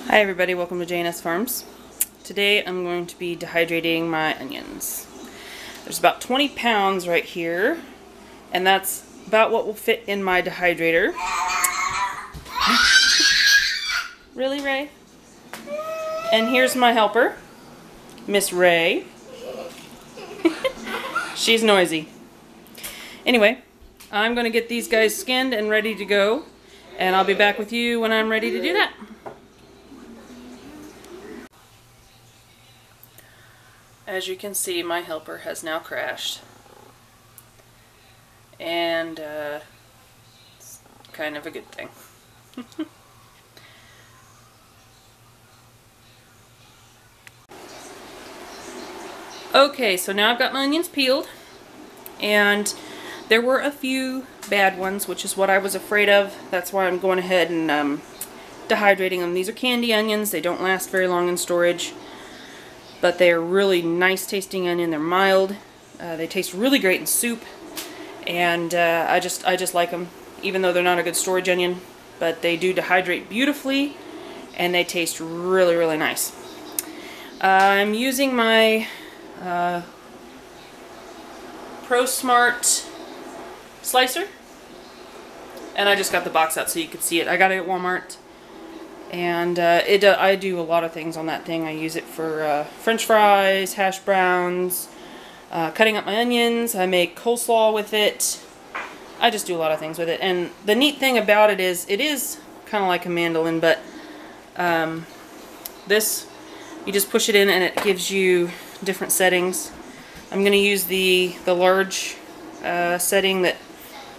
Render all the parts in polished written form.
Hi everybody, welcome to J&S Farms. Today I'm going to be dehydrating my onions. There's about 20 pounds right here, and that's about what will fit in my dehydrator. Really, Ray? And here's my helper, Miss Ray. She's noisy. Anyway, I'm going to get these guys skinned and ready to go, and I'll be back with you when I'm ready to do that. As you can see, my helper has now crashed, and it's kind of a good thing. Okay, so now I've got my onions peeled, and there were a few bad ones, which is what I was afraid of. That's why I'm going ahead and dehydrating them. These are candy onions. They don't last very long in storage, but they are really nice tasting onion. They're mild. They taste really great in soup, and I just like them, even though they're not a good storage onion. But they do dehydrate beautifully, and they taste really, really nice. I'm using my ProSmart slicer, and I just got the box out so you could see it. I got it at Walmart, and I do a lot of things on that thing. I use it for French fries, hash browns, cutting up my onions. I make coleslaw with it. I just do a lot of things with it. And the neat thing about it is kind of like a mandolin, but this, you just push it in and it gives you different settings. I'm going to use the large setting that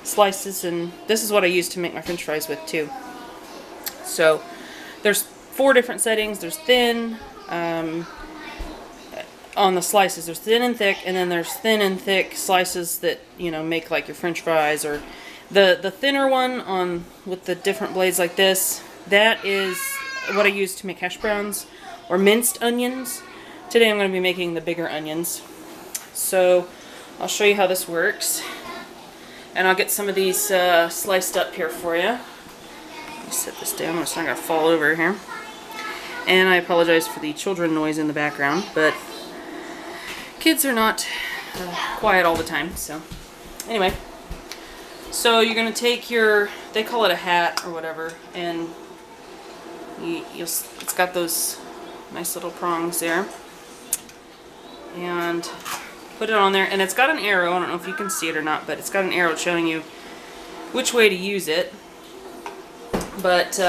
slices, and this is what I use to make my French fries with too. So there's 4 different settings. There's thin, on the slices there's thin and thick, and then there's thin and thick slices that, you know, make like your French fries, or the thinner one on with the different blades like this. That is what I use to make hash browns or minced onions. Today I'm going to be making the bigger onions. So I'll show you how this works, and I'll get some of these sliced up here for you. Let me set this down, it's not going to fall over here. And I apologize for the children noise in the background, but kids are not quiet all the time. So anyway, so you're going to take your, they call it a hat or whatever, and it's got those nice little prongs there, and put it on there, and it's got an arrow. I don't know if you can see it or not, but it's got an arrow showing you which way to use it. But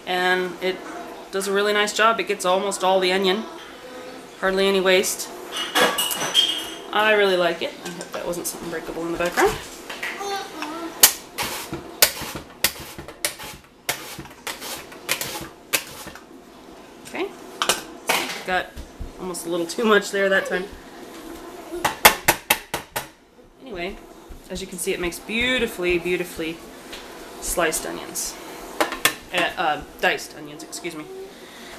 and it does a really nice job. It gets almost all the onion, hardly any waste. I really like it. I hope that wasn't something breakable in the background. Okay, got almost a little too much there that time. Anyway, as you can see, it makes beautifully, beautifully sliced onions. Diced onions, excuse me.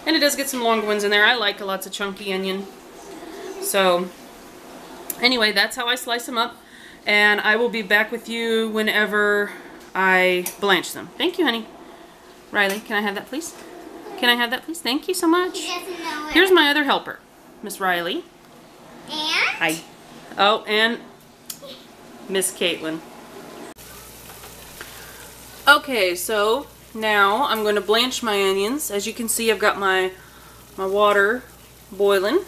And it does get some longer ones in there. I like lots of chunky onion. So, anyway, that's how I slice them up. And I will be back with you whenever I blanch them. Thank you, honey. Riley, can I have that, please? Can I have that, please? Thank you so much. Here's my other helper, Miss Riley. And? Hi. Oh, and Miss Caitlin. Okay, so now I'm going to blanch my onions. As you can see, I've got my water boiling,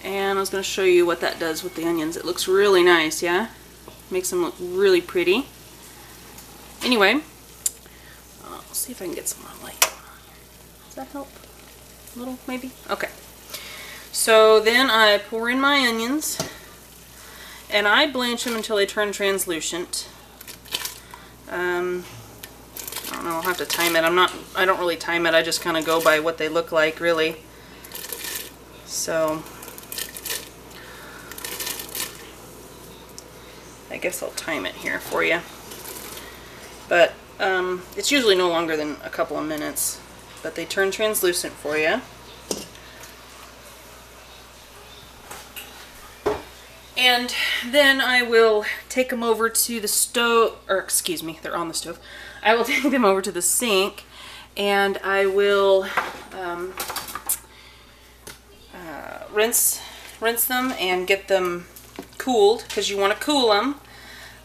and I was going to show you what that does with the onions. It looks really nice, yeah? Makes them look really pretty. Anyway, I'll see if I can get some more light. Does that help? A little, maybe? Okay. So then I pour in my onions, and I blanch them until they turn translucent. I don't know, I'll have to time it. I don't really time it. I just kind of go by what they look like, really. So I guess I'll time it here for you. But it's usually no longer than a couple of minutes. But they turn translucent for you. And then I will take them over to the stove, or excuse me, they're on the stove. I will take them over to the sink, and I will rinse them and get them cooled, because you want to cool them.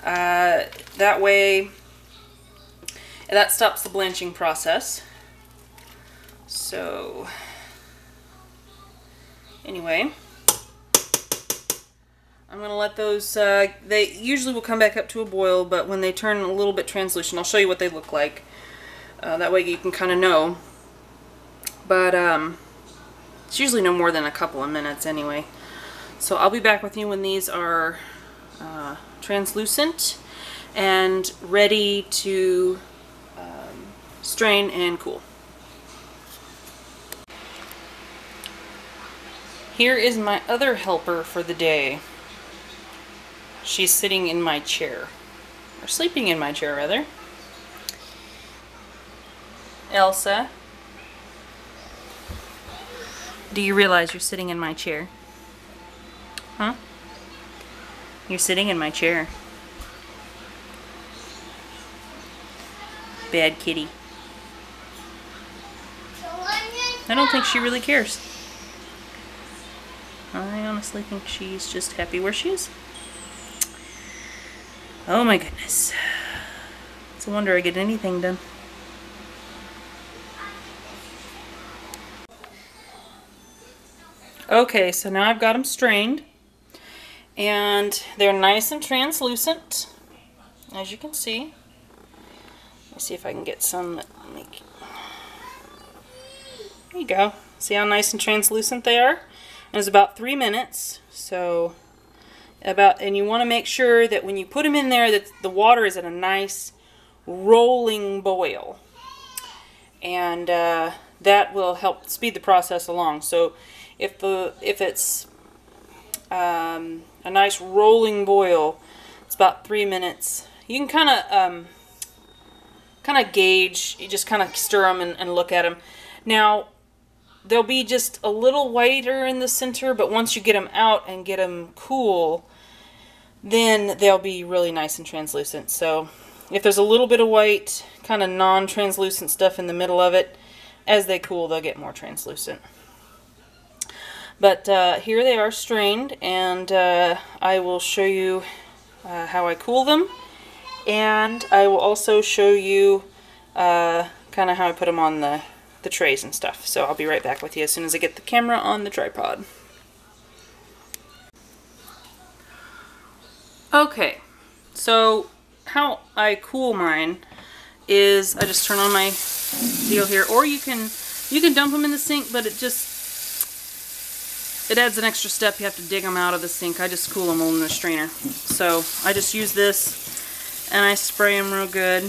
That way, that stops the blanching process. So, anyway, I'm going to let those, they usually will come back up to a boil, but when they turn a little bit translucent, I'll show you what they look like. That way you can kind of know. But it's usually no more than a couple of minutes anyway. So I'll be back with you when these are translucent and ready to strain and cool. Here is my other helper for the day. She's sitting in my chair, or sleeping in my chair rather. Elsa, do you realize you're sitting in my chair? Huh? You're sitting in my chair. Bad kitty. I don't think she really cares. I honestly think she's just happy where she is. Oh my goodness. It's a wonder I get anything done. Okay, so now I've got them strained. And they're nice and translucent, as you can see. Let me see if I can get some that make... There you go. See how nice and translucent they are? And it's about 3 minutes. So and you want to make sure that when you put them in there that the water is at a nice rolling boil. And that will help speed the process along. So if it's a nice rolling boil, it's about 3 minutes. You can kind of gauge. You just kind of stir them and look at them. Now they'll be just a little whiter in the center, but once you get them out and get them cool, then they'll be really nice and translucent. So if there's a little bit of white, kind of non-translucent stuff in the middle of it, as they cool, they'll get more translucent. But here they are strained, and I will show you how I cool them, and I will also show you kind of how I put them on the trays and stuff. So I'll be right back with you as soon as I get the camera on the tripod. Okay, so how I cool mine is I just turn on my deal here, or you can dump them in the sink, but it adds an extra step. You have to dig them out of the sink. I just cool them in the strainer. So I just use this and I spray them real good,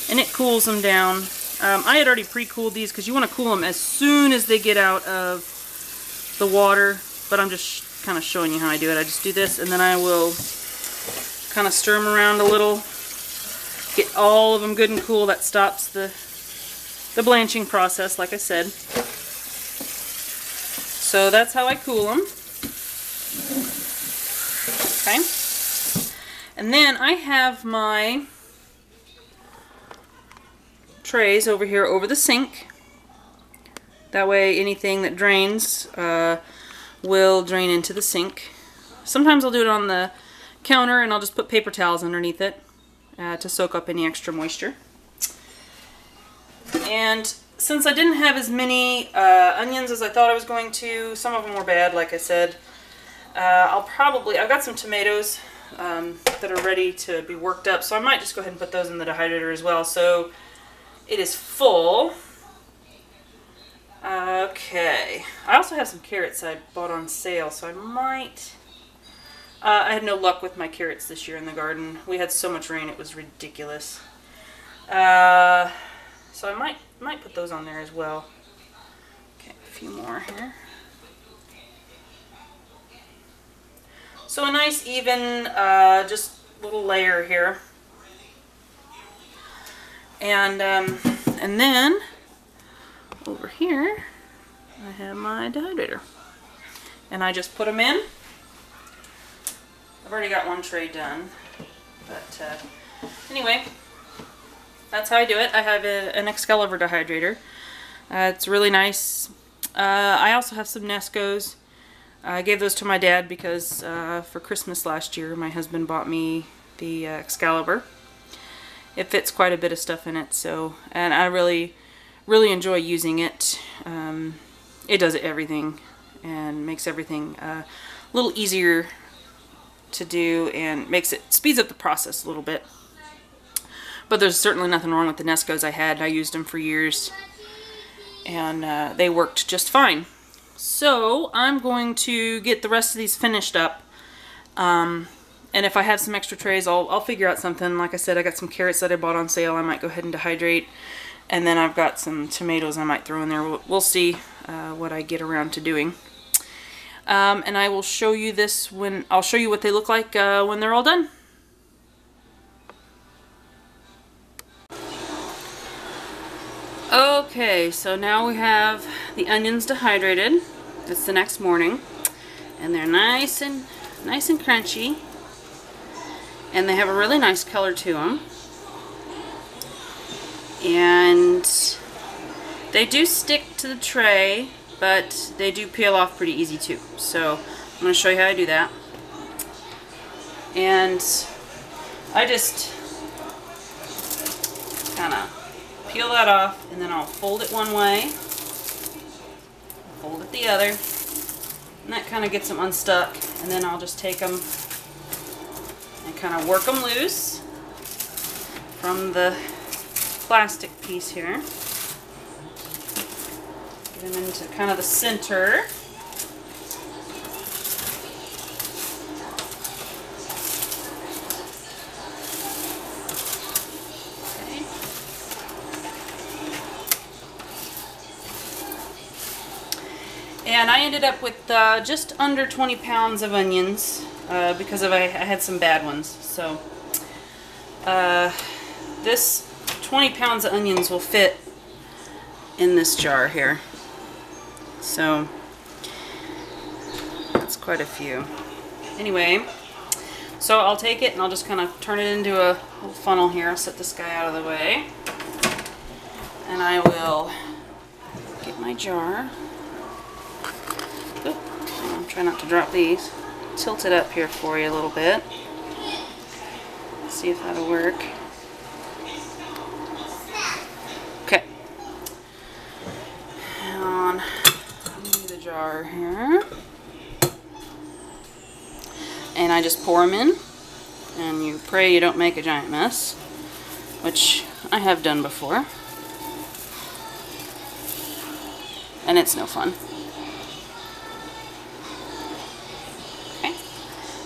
and it cools them down. I had already pre-cooled these because you want to cool them as soon as they get out of the water, but I'm just kind of showing you how I do it. I just do this, and then I will kind of stir them around a little, get all of them good and cool. That stops the blanching process, like I said. So that's how I cool them. Okay. And then I have my trays over here over the sink. That way anything that drains will drain into the sink. Sometimes I'll do it on the counter and I'll just put paper towels underneath it to soak up any extra moisture. And since I didn't have as many onions as I thought I was going to, some of them were bad, like I said, I've got some tomatoes that are ready to be worked up, so I might just go ahead and put those in the dehydrator as well. So it is full. Okay. I also have some carrots I bought on sale, so I might... I had no luck with my carrots this year in the garden. We had so much rain, it was ridiculous. So I might put those on there as well. Okay, a few more here. So a nice even, just little layer here. And then over here I have my dehydrator, and I just put them in I've already got one tray done. But anyway, that's how I do it. I have an Excalibur dehydrator. It's really nice. I also have some Nescos. I gave those to my dad because for Christmas last year my husband bought me the Excalibur. It fits quite a bit of stuff in it, so, and I really enjoy using it. It does everything and makes everything a little easier to do and speeds up the process a little bit. But there's certainly nothing wrong with the Nescos I had. I used them for years and they worked just fine. So I'm going to get the rest of these finished up, and if I have some extra trays I'll figure out something. Like I said, I got some carrots that I bought on sale. I might go ahead and dehydrate, and then I've got some tomatoes I might throw in there. We'll see what I get around to doing. And I will show you this I'll show you what they look like when they're all done. Okay, so now we have the onions dehydrated. It's the next morning, and they're nice and crunchy, and they have a really nice color to them. And they do stick to the tray, but they do peel off pretty easy too. So I'm going to show you how I do that. And I just kind of peel that off, and then I'll fold it one way, fold it the other, and that kind of gets them unstuck. And then I'll just take them and kind of work them loose from the plastic piece here. Get them into kind of the center. And I ended up with just under 20 pounds of onions because I had some bad ones. So this 20 pounds of onions will fit in this jar here. So that's quite a few. Anyway, so I'll take it and I'll just kind of turn it into a little funnel here. I'll set this guy out of the way. And I will get my jar. Try not to drop these. Tilt it up here for you a little bit. See if that'll work. Okay. And into the jar here. And I just pour them in. And you pray you don't make a giant mess, which I have done before. And it's no fun.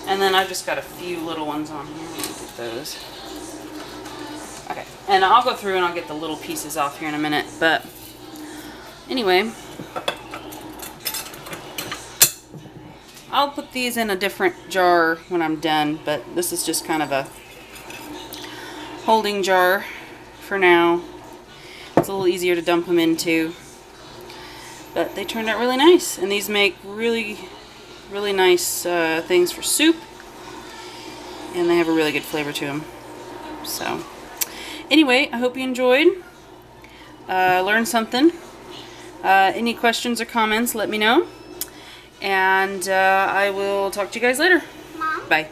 And then I've just got a few little ones on here. Let me get those. Okay, and I'll go through and I'll get the little pieces off here in a minute. But anyway, I'll put these in a different jar when I'm done. But this is just kind of a holding jar for now. It's a little easier to dump them into. But they turned out really nice. And these make really nice things for soup, and they have a really good flavor to them. So anyway, I hope you enjoyed, learned something. Any questions or comments, let me know, and I will talk to you guys later. Mom? Bye.